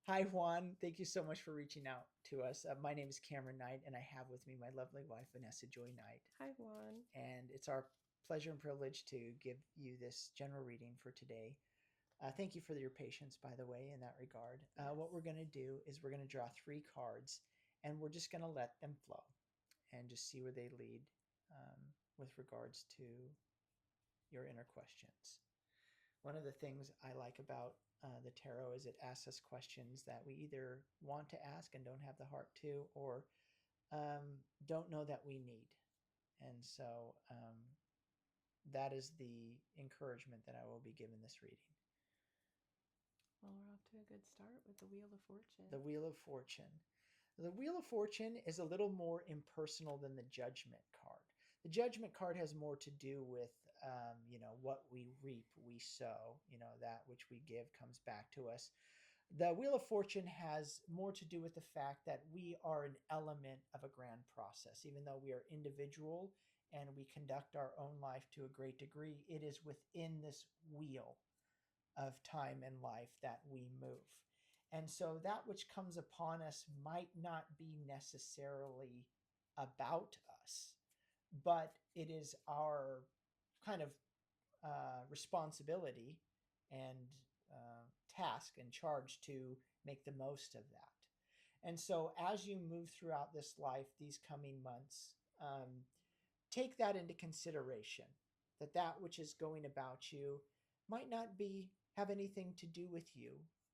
Hi, Juan. Thank you so much for reaching out to us. My name is Cameron Knight, and I have with me my lovely wife, Vanessa Joy Knight. Hi, Juan. And it's our pleasure and privilege to give you this general reading for today. Thank you for your patience, by the way, in that regard. Yes. What we're going to do is we're going to draw three cards, and we're just going to let them flow and just see where they lead um, with regards to your inner questions. One of the things I like about the tarot is it asks us questions that we either want to ask and don't have the heart to, or don't know that we need. And so that is the encouragement that I will be given this reading. Well, we're off to a good start with the Wheel of Fortune. The Wheel of Fortune. The Wheel of Fortune is a little more impersonal than the Judgment card. The Judgment card has more to do with, what we reap, we sow. That which we give comes back to us. The Wheel of Fortune has more to do with the fact that we are an element of a grand process. Even though we are individual and we conduct our own life to a great degree, it is within this wheel of time and life that we move. And so that which comes upon us might not be necessarily about us, but it is our kind of responsibility and task and charge to make the most of that. And so as you move throughout this life, these coming months, take that into consideration, that that which is going about you might not be have anything to do with you,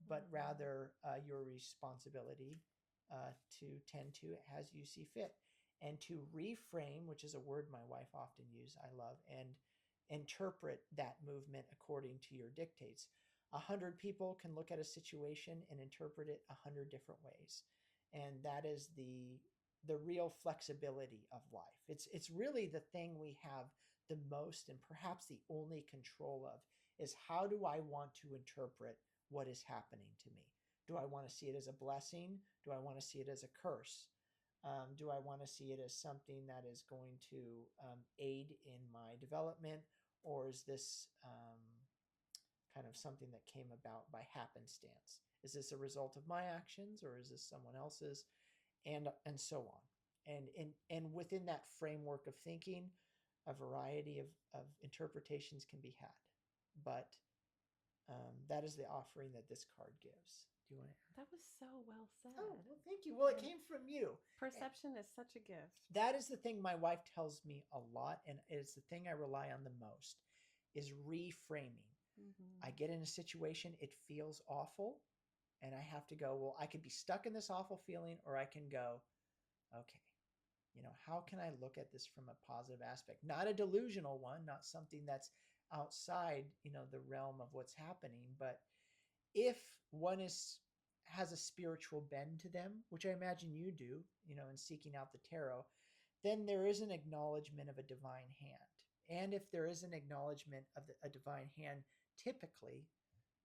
but rather your responsibility to tend to it as you see fit, and to reframe, which is a word my wife often uses, I love, and interpret that movement according to your dictates. 100 people can look at a situation and interpret it 100 different ways, and that is the real flexibility of life. It's really the thing we have the most and perhaps the only control of, is how do I want to interpret what is happening to me? Do I want to see it as a blessing? Do I want to see it as a curse? Do I want to see it as something that is going to aid in my development? Or is this kind of something that came about by happenstance? Is this a result of my actions, or is this someone else's? And so on. And within that framework of thinking, a variety of interpretations can be had. But that is the offering that this card gives. Do you want to? That was so well said. Oh, well, thank you. Well, it came from you. Perception is such a gift. That is the thing my wife tells me a lot, and it's the thing I rely on the most, is reframing. I get in a situation, it feels awful, and I have to go, well, I could be stuck in this awful feeling, or I can go, okay, how can I look at this from a positive aspect? Not a delusional one, not something that's outside, the realm of what's happening. But if one has a spiritual bend to them, which I imagine you do, in seeking out the tarot, then there is an acknowledgement of a divine hand. And if there is an acknowledgement of a divine hand, typically,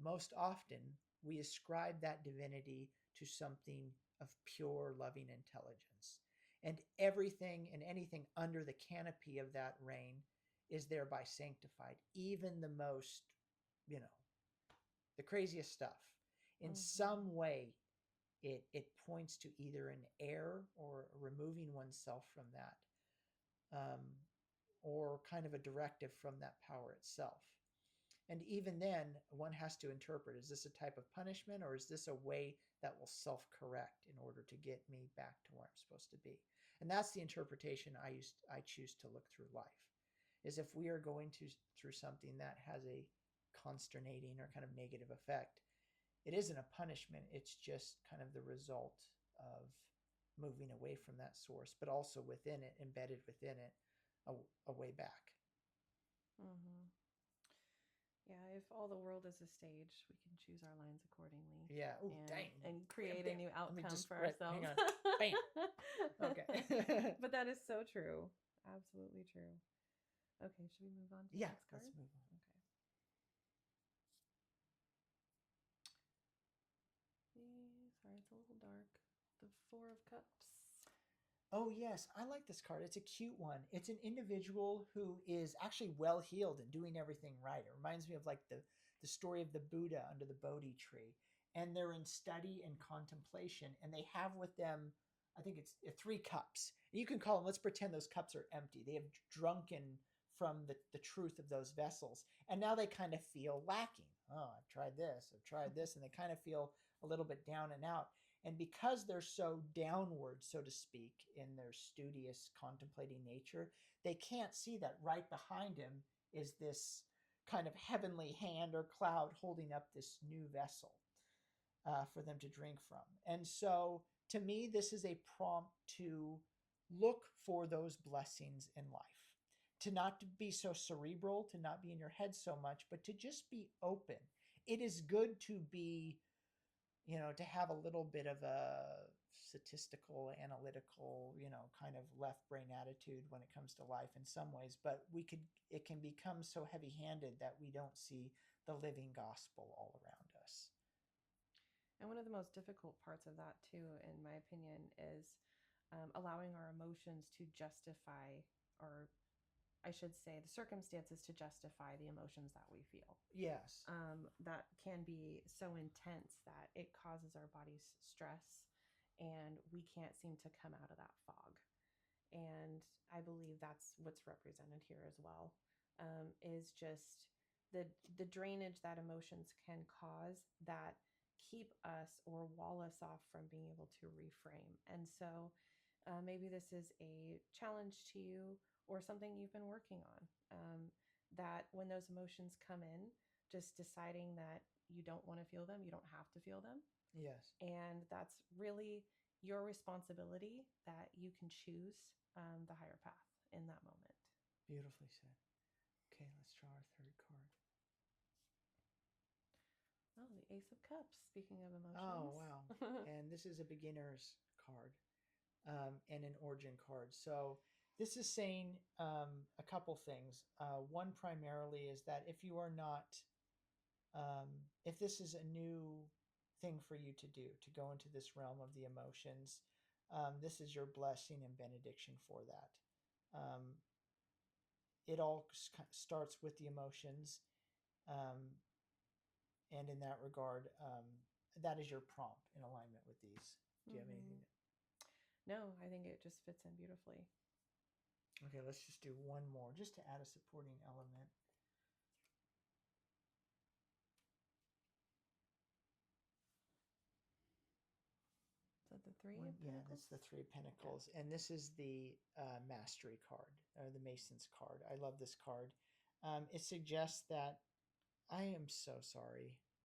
most often, we ascribe that divinity to something of pure, loving intelligence. And everything and anything under the canopy of that reign is thereby sanctified. Even the most, the craziest stuff. In some way, it points to either an error or removing oneself from that, or kind of a directive from that power itself. And even then, one has to interpret, is this a type of punishment, or is this a way that will self-correct in order to get me back to where I'm supposed to be? And that's the interpretation I choose to look through life, is if we are going through something that has a consternating or kind of negative effect, it isn't a punishment. It's just kind of the result of moving away from that source, but also within it, embedded within it, a way back. Mm-hmm. Yeah, if all the world is a stage, we can choose our lines accordingly. Yeah. Oh, dang. And create Bam, a new outcome for right, ourselves. hang on. Bam. Okay. But that is so true. Absolutely true. Okay, should we move on to the next card? Let's move on. Okay. Sorry, it's a little dark. The Four of Cups. Oh, yes. I like this card. It's a cute one. It's an individual who is actually well heeled and doing everything right. It reminds me of like the story of the Buddha under the Bodhi tree. and they're in study and contemplation, and they have with them, I think it's 3 cups. You can call them, let's pretend those cups are empty. They have drunken from the truth of those vessels. And now they kind of feel lacking. Oh, I've tried this, and they kind of feel a little bit down and out. And because they're so downward, so to speak, in their studious, contemplating nature, they can't see that right behind him is this kind of heavenly hand or cloud holding up this new vessel for them to drink from. And so, to me, this is a prompt to look for those blessings in life, to not to be so cerebral, to not be in your head so much, but to just be open. It is good to be, to have a little bit of a statistical, analytical, kind of left brain attitude when it comes to life in some ways, but it can become so heavy handed that we don't see the living gospel all around us. And one of the most difficult parts of that, too, in my opinion, is allowing our emotions to justify, or I should say, the circumstances to justify the emotions that we feel. Yes. That can be so intense that it causes our bodies stress, and we can't seem to come out of that fog. And I believe that's what's represented here as well, is just the drainage that emotions can cause that keep us or wall us off from being able to reframe. And so maybe this is a challenge to you or something you've been working on. That when those emotions come in, just deciding that you don't want to feel them, you don't have to feel them. Yes. And that's really your responsibility, that you can choose the higher path in that moment. Beautifully said. Okay, let's draw our third card. Oh, the Ace of Cups, speaking of Oh, emotions. wow. And this is a beginner's card, and an origin card. So this is saying a couple things. One primarily is that if you are not, if this is a new thing for you to do, to go into this realm of the emotions, this is your blessing and benediction for that. It all starts with the emotions. Um, and in that regard, that is your prompt in alignment with these. Do you have anything? No, I think it just fits in beautifully. Okay, let's just do one more, just to add a supporting element. Is that the Three of Yeah, Pentacles? that's the Three of Pentacles. Yeah. And this is the Mastery card, or the Mason's card. I love this card. It suggests that I am so sorry.